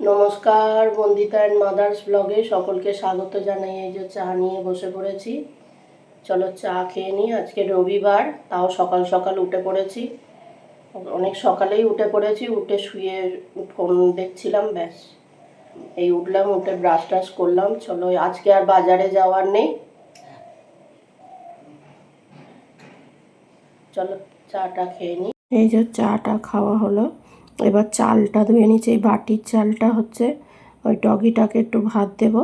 নমস্কার, Bandita and mother's ব্লগে সকলকে স্বাগত জানাই। এই যে চা নিয়ে বসে পড়েছি, চলো চা খেয়ে নিই। আজকে রবিবার, তাও সকাল সকাল উঠে পড়েছি, অনেক সকালেই উঠে পড়েছি। উঠে শুয়ে ফোন দেখছিলাম, ব্যাস এই উঠলাম, উঠে ব্রাশ টাশ করলাম। চলো আজকে আর বাজারে যাওয়ার নেই, চলো চাটা খেয়ে নিই। এই যে চাটা খাওয়া হলো, এবার চালটা ধুয়ে নিচ্ছি। এই বাটির চালটা হচ্ছে ওই ডগিটাকে একটু ভাত দেব,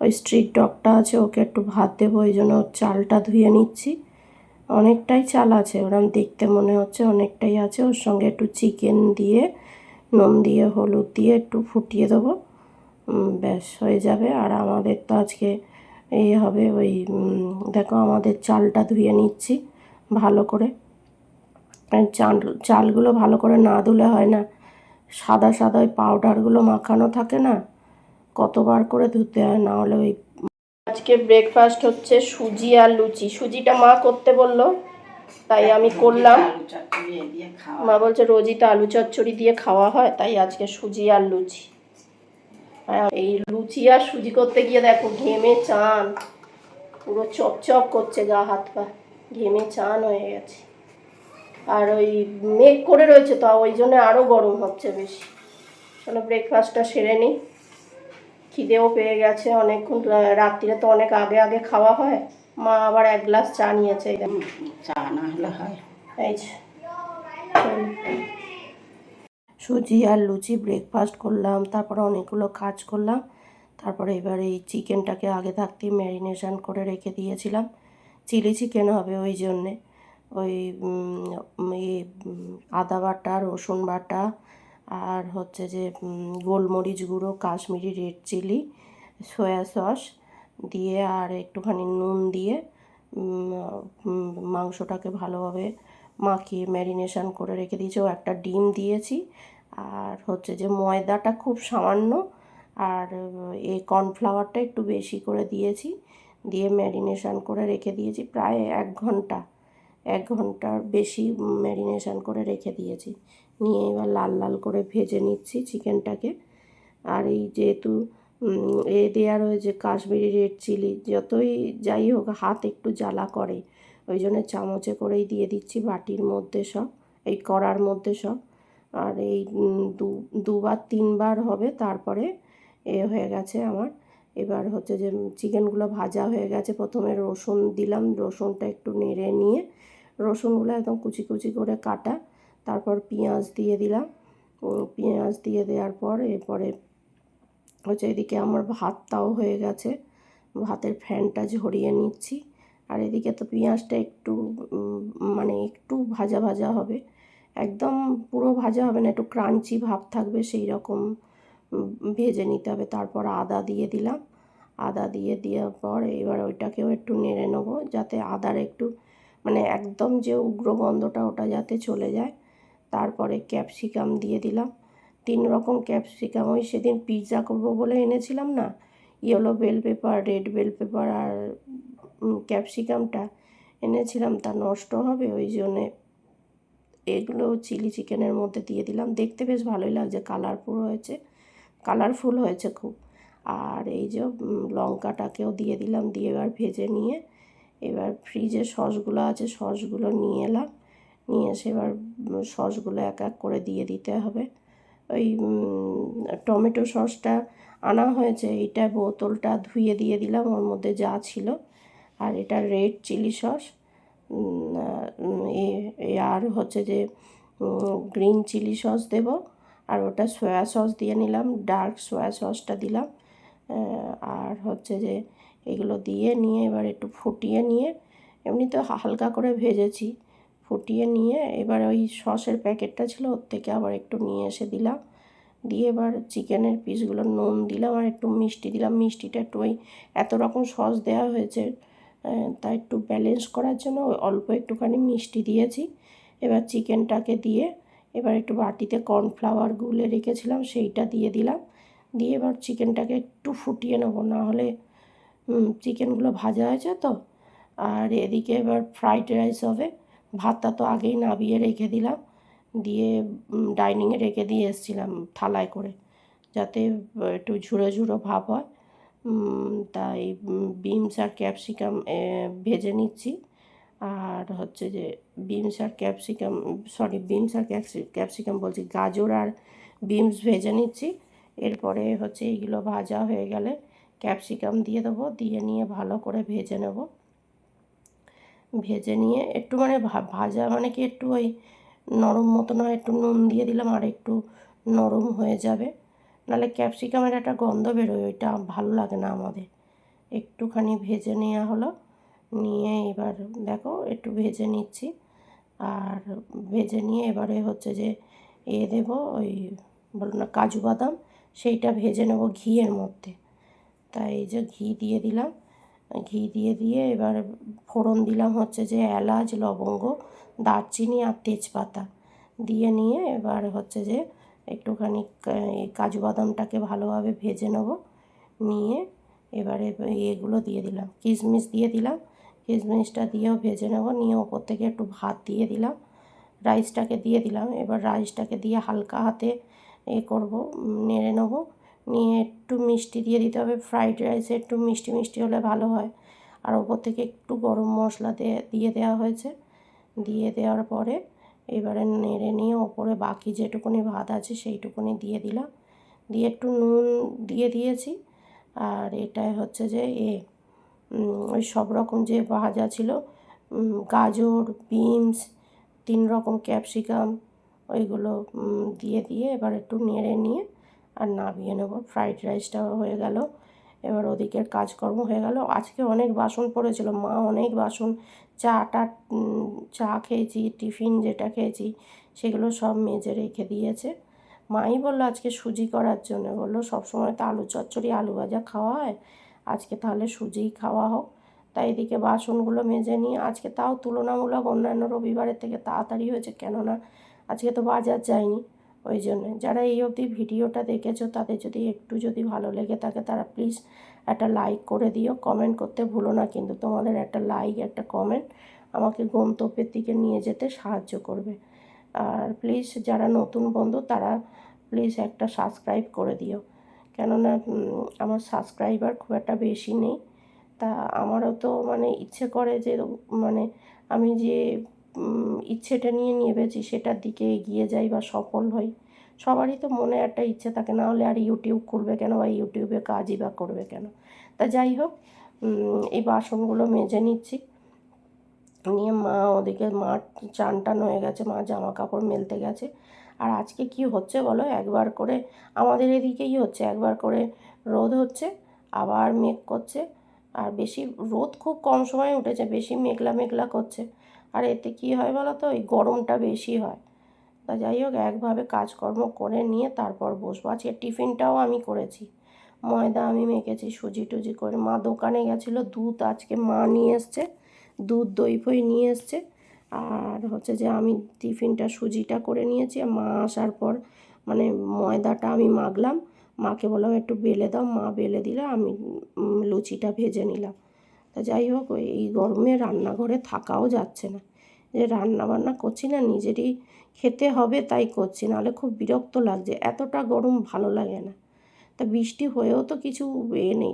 ওই স্ট্রিট ডগটা আছে ওকে একটু ভাত দেবো, এই জন্য চালটা ধুয়ে নিচ্ছি। অনেকটাই চাল আছে, ওরম দেখতে মনে হচ্ছে অনেকটাই আছে। ওর সঙ্গে একটু চিকেন দিয়ে নুন দিয়ে হলুদ দিয়ে একটু ফুটিয়ে দেবো, ব্যাস হয়ে যাবে। আর আমাদের তো আজকে এই হবে ওই দেখো আমাদের চালটা ধুয়ে নিচ্ছি ভালো করে। চালগুলো ভালো করে না ধুলে হয় না, সাদা সাদা ওই পাউডারগুলো মাখানো থাকে না, কতবার করে ধুতে হয়, না হলে ওই। আজকে ব্রেকফাস্ট হচ্ছে সুজি আর লুচি। সুজিটা মা করতে বললো, তাই আমি করলাম। মা বলছে রোজই তো আলু চচ্চড়ি দিয়ে খাওয়া হয়, তাই আজকে সুজি আর লুচি। এই লুচি আর সুজি করতে গিয়ে দেখো ঘেমে চান, পুরো চপচপ করছে গা হাত পা, ঘেমে চান হয়ে গেছে। আর ওই মেঘ করে রয়েছে তো, ওই জন্য আরও গরম হচ্ছে বেশি। চলো ব্রেকফাস্টটা সেরে নিই, খিদেও পেয়ে গেছে অনেকক্ষণ। রাত্রিরে তো অনেক আগে আগে খাওয়া হয়। মা আবার এক গ্লাস চা নিয়েছে, চা না হলে হয়। এই সুজি আর লুচি ব্রেকফাস্ট করলাম, তারপরে অনেকগুলো কাজ করলাম। তারপরে এবার এই চিকেনটাকে আগে থাকতেই ম্যারিনেশন করে রেখে দিয়েছিলাম, চিলি চিকেন হবে ওই জন্যে। ওই আদা বাটা, রসুন বাটা, আর হচ্ছে যে গোলমরিচ গুঁড়ো, Kashmiri red chilli, soya sauce দিয়ে আর একটুখানি নুন দিয়ে মাংসটাকে ভালোভাবে মাখিয়ে ম্যারিনেশন করে রেখে দিয়েছি। ও একটা ডিম দিয়েছি, আর হচ্ছে যে ময়দাটা খুব সামান্য, আর এই কর্নফ্লাওয়ারটা একটু বেশি করে দিয়েছি, দিয়ে ম্যারিনেশন করে রেখে দিয়েছি প্রায় 1 ঘন্টার বেশি ম্যারিনেশন করে রেখে দিয়েছি। নিয়ে এবার লাল লাল করে ভেজে নিচ্ছি চিকেনটাকে। আর এই যেহেতু দেওয়া রয়েছে কাশ্মীরি রেড চিলি, যতই যাই হোক হাত একটু জ্বালা করে, ওই জন্য চামচে করেই দিয়ে দিচ্ছি বাটির মধ্যে সব, এই কড়ার মধ্যে সব। আর এই দুবার তিনবার হবে, তারপরে হয়ে গেছে আমার। এবার হচ্ছে যে চিকেনগুলো ভাজা হয়ে গেছে, প্রথমে রসুন দিলাম, রসুনটা একটু নেড়ে নিয়ে, রসুনগুলো একদম কুচি কুচি করে কাটা, তারপর পেঁয়াজ দিয়ে দিলাম। পেঁয়াজ দিয়ে দেওয়ার পর এরপরে হচ্ছে এদিকে আমার ভাতটাও হয়ে গেছে, ভাতের ফ্যানটা ঝরিয়ে নিচ্ছি। আর এদিকে তো পেঁয়াজটা একটু মানে একটু ভাজা ভাজা হবে, একদম পুরো ভাজা হবে না, একটু ক্রাঞ্চি ভাব থাকবে, সেই রকম ভেজে নিতে হবে। তারপর আদা দিয়ে দিলাম, আদা দিয়ে দেওয়ার পর এবার ওইটাকেও একটু নেড়ে নেবো, যাতে আদার একটু মানে একদম যে উগ্র গন্ধটা ওটা যাতে চলে যায়। তারপরে ক্যাপসিকাম দিয়ে দিলাম, 3 রকম ক্যাপসিকাম, ওই সেদিন পিৎজা করবো বলে এনেছিলাম না, yellow bell pepper, red bell pepper আর ক্যাপসিকামটা এনেছিলাম, তা নষ্ট হবে ওই জন্যে এগুলো চিলি চিকেনের মধ্যে দিয়ে দিলাম। দেখতে বেশ ভালোই লাগছে, কালারফুল হয়েছে খুব। আর এই যে লঙ্কাটাকেও দিয়ে দিলাম, দিয়ে এবার ভেজে নিয়ে এবার ফ্রিজে সসগুলো আছে, সসগুলো নিয়ে এলাম, নিয়ে এসে এবার সসগুলো এক এক করে দিয়ে দিতে হবে। ওই টমেটো সসটা আনা হয়েছে, এইটা বোতলটা ধুয়ে দিয়ে দিলাম, ওর মধ্যে যা ছিল। আর এটা রেড চিলি সস, আর হচ্ছে যে গ্রিন চিলি সস দেব, আর ওটা সয়া সস দিয়ে নিলাম, ডার্ক সয়া সসটা দিলাম। আর হচ্ছে যে এগুলো দিয়ে নিয়ে এবার একটু ফুটিয়ে নিয়ে, এমনি তো হালকা করে ভেজেছি, ফুটিয়ে নিয়ে এবার ওই সসের প্যাকেটটা ছিল ওর থেকে আবার একটু নিয়ে এসে দিলাম, দিয়ে এবার চিকেনের পিসগুলো নুন দিলাম আর একটু মিষ্টি দিলাম। মিষ্টিটা একটু ওই এত রকম সস দেওয়া হয়েছে, তাই একটু ব্যালেন্স করার জন্য অল্প একটুখানি মিষ্টি দিয়েছি। এবার চিকেনটাকে দিয়ে এবার একটু বাটিতে কর্নফ্লাওয়ার গুলে রেখেছিলাম সেইটা দিয়ে দিলাম, দিয়ে এবার চিকেনটাকে একটু ফুটিয়ে নেবো, না হলে চিকেনগুলো ভাজা হয়েছে তো। আর এদিকে এবার ফ্রাইড রাইস হবে, ভাতটা তো আগেই নাবিয়ে রেখে দিলাম, দিয়ে ডাইনিংয়ে রেখে দিয়ে এসেছিলাম থালায় করে, যাতে একটু ঝুড়ো ঝুড়ো ভাব হয়। তাই বিনস আর ক্যাপসিকাম ভেজে নিচ্ছি। আর হচ্ছে যে বিনস আর ক্যাপসিকাম বলছি, গাজর আর বিনস ভেজে নিচ্ছি। এরপরে হচ্ছে এইগুলো ভাজা হয়ে গেলে ক্যাপসিকাম দিয়ে দেবো, দিয়ে নিয়ে ভালো করে ভেজে নেব। ভেজে নিয়ে একটু মানে ভাজা মানে কি একটু ওই নরম মতো নয়, একটু নুন দিয়ে দিলাম আর একটু নরম হয়ে যাবে, নাহলে ক্যাপসিকামের একটা গন্ধ বেরোয়, ওইটা ভালো লাগে না আমাদের। একটুখানি ভেজে নেওয়া হলো, নিয়ে এবার দেখো একটু ভেজে নিচ্ছি। আর ভেজে নিয়ে এবারে হচ্ছে যে দেবো ওই বলো না কাজু বাদাম, সেইটা ভেজে নেব ঘিয়ের মধ্যে। তাই এই যে ঘি দিয়ে দিলাম, ঘি দিয়ে এবার ফোড়ন দিলাম হচ্ছে যে এলাচ, লবঙ্গ, দারচিনি আর তেজপাতা দিয়ে নিয়ে এবার হচ্ছে যে একটুখানি কাজু বাদামটাকে ভালোভাবে ভেজে নেব। নিয়ে এবারে এগুলো দিয়ে দিলাম, কিশমিশ দিয়ে দিলাম, কিশমিশটা দিয়েও ভেজে নেব। নিয়ে ওপর থেকে একটু ভাত দিয়ে দিলাম, রাইসটাকে দিয়ে দিলাম। এবার রাইসটাকে দিয়ে হালকা হাতে করব, নেড়ে নেব। নিয়ে একটু মিষ্টি দিয়ে দিতে হবে, ফ্রাইড রাইসে একটু মিষ্টি মিষ্টি হলে ভালো হয়। আর ওপর থেকে একটু গরম মশলা দিয়ে দেওয়া হয়েছে। দিয়ে দেওয়ার পরে এবারে নেড়ে নিয়ে ওপরে বাকি যেটুকুনি ভাত আছে সেইটুকুনি দিয়ে দিলাম, দিয়ে একটু নুন দিয়ে দিয়েছি। আর এটাই হচ্ছে যে ওই সব রকম যে ভাজা ছিল, গাজর, বিনস, 3 রকম ক্যাপসিকাম, ওইগুলো দিয়ে এবার একটু নেড়ে নিয়ে আর নামিয়ে নেব। ফ্রাইড রাইসটাও হয়ে গেল। এবার ওদিকের কাজকর্ম হয়ে গেল। আজকে অনেক বাসন পড়েছিল, মা অনেক বাসন, চা খেয়েছি, টিফিন যেটা খেয়েছি সেগুলো সব মেজে রেখে দিয়েছে। মাই বললো আজকে সুজি করার জন্য, বললো সবসময় তো আলু চচ্চড়ি আলু ভাজা খাওয়া হয়, আজকে তাহলে সুজিই খাওয়া হোক। তাই এদিকে বাসনগুলো মেজে নিয়ে আজকে তাও তুলনামূলক অন্যান্য রবিবারের থেকে তাড়াতাড়ি হয়েছে, কেননা আজকে তো বাজার যায়নি। ওই জন্যে যারা এই অবধি ভিডিওটা দেখেছো তাদের যদি ভালো লেগে থাকে তারা প্লিজ একটা লাইক করে দিও, কমেন্ট করতে ভুলো না কিন্তু। তোমাদের একটা লাইক, একটা কমেন্ট আমাকে গন্তব্যের দিকে নিয়ে যেতে সাহায্য করবে। আর প্লিজ যারা নতুন বন্ধু তারা প্লিজ একটা সাবস্ক্রাইব করে দিও, কেননা আমার সাবস্ক্রাইবার খুব একটা বেশি নেই। তা আমারও তো মানে ইচ্ছে করে যে মানে আমি যে ইচ্ছেটা নিয়ে নেমেছি সেটার দিকে এগিয়ে যাই বা সফল হই। সবারই তো মনে একটা ইচ্ছে থাকে, না হলে আর ইউটিউব খুলবে কেন বা ইউটিউবে কাজই বা করবে কেন। তা যাই হোক, এই বাসনগুলো মেজে নিচ্ছি। নিয়ে মা ওদিকে চান টান হয়ে গেছে, মা জামা কাপড় মেলতে গেছে। আর আজকে কি হচ্ছে বলো, একবার করে আমাদের এদিকেই হচ্ছে, একবার করে রোদ হচ্ছে, আবার মেঘ করছে। আর বেশি রোদ খুব কম সময় উঠেছে, বেশি মেঘলা মেঘলা করছে। আর এতে কি হয় বলো তো, ওই গরমটা বেশি হয়। তা যাই হোক, একভাবে কাজকর্ম করে নিয়ে তারপর বসবো। আজকে টিফিনটাও আমি করেছি, ময়দা আমি মেখেছি, সুজি টুজি করে। মা দোকানে গেছিলো, দুধ আজকে মা নিয়ে এসছে, দুধ দই ফই নিয়ে এসছে। আর হচ্ছে যে আমি টিফিনটা সুজিটা করে নিয়েছি। আর মা আসার পর মানে ময়দাটা আমি মাখলাম, মাকে বললাম একটু বেলে দাও, মা বেলে দিলে আমি লুচিটা ভেজে নিলাম। তা যাই হোক, এই গরমে রান্নাঘরে থাকাও যাচ্ছে না, যে রান্না বান্না করছি না, নিজেরই খেতে হবে তাই করছি, নাহলে খুব বিরক্ত লাগছে, এতটা গরম ভালো লাগে না। তা বৃষ্টি হয়েও তো কিছু নেই,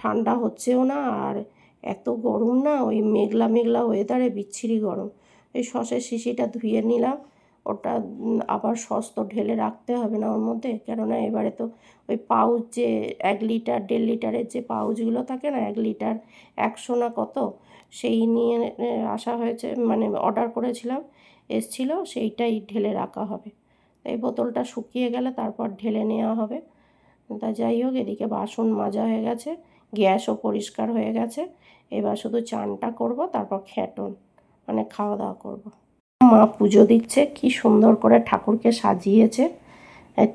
ঠান্ডা হচ্ছেও না, আর এত গরম না, ওই মেঘলা মেঘলা ওয়েদারে বিচ্ছিরি গরম। এই সসের শিশিটা ধুয়ে নিলাম, ওটা আবার সস তো ঢেলে রাখতে হবে না ওর মধ্যে, কেননা এবারে তো ওই পাউচ যে 1 লিটার 1.5 লিটারের যে পাউচগুলো থাকে না, 1 লিটার 100 না কত, সেই নিয়ে আসা হয়েছে, মানে অর্ডার করেছিলাম, এসছিলো, সেইটাই ঢেলে রাখা হবে। এই বোতলটা শুকিয়ে গেলে তারপর ঢেলে নেওয়া হবে। তা যাই হোক, এদিকে বাসন মাজা হয়ে গেছে, গ্যাসও পরিষ্কার হয়ে গেছে। এবার শুধু চানটা করব, তারপর খ্যাটন মানে খাওয়া দাওয়া করব। মা পুজো দিচ্ছে, কি সুন্দর করে ঠাকুরকে সাজিয়েছে,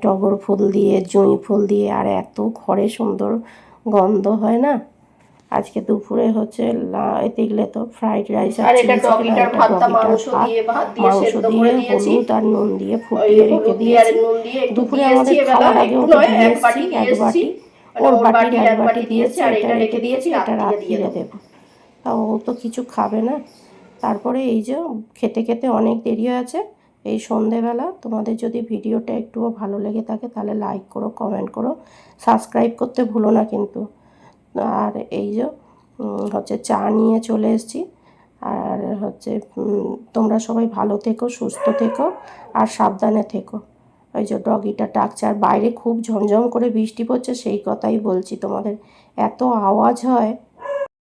টগর ফুল দিয়ে, জুঁই ফুল দিয়ে, আর এত ঘরে সুন্দর গন্ধ হয় না। আজকে দুপুরে হচ্ছে দেখলে তো ফ্রাইড রাইস আর ডগিটার ভাত, মাংস দিয়ে হলুদ আর নুন দিয়ে ফুটিয়ে রেখে দিয়েছি। দুপুরে আমাদের খাওয়ার আগে ওকে দিয়ে এসেছি 1 বাটি, ওর বাটির 1 বাটি দিয়েছি, এটা রেখে দিয়েছি, এটা রাত্রিরে দেবো। তা ও তো কিছু খাবে না। তারপরে এই যে খেতে খেতে অনেক দেরি হয়েছে, এই সন্ধেবেলা তোমাদের যদি ভিডিওটা একটুও ভালো লেগে থাকে তাহলে লাইক করো, কমেন্ট করো, সাবস্ক্রাইব করতে ভুলো না কিন্তু। আর এই যে হচ্ছে চা নিয়ে চলে এসেছি। আর হচ্ছে তোমরা সবাই ভালো থেকো, সুস্থ থেকো আর সাবধানে থেকো। ওই যে ডগিটা ডাকছে, আর বাইরে খুব ঝমঝম করে বৃষ্টি পড়ছে, সেই কথাই বলছি তোমাদের, এত আওয়াজ হয়।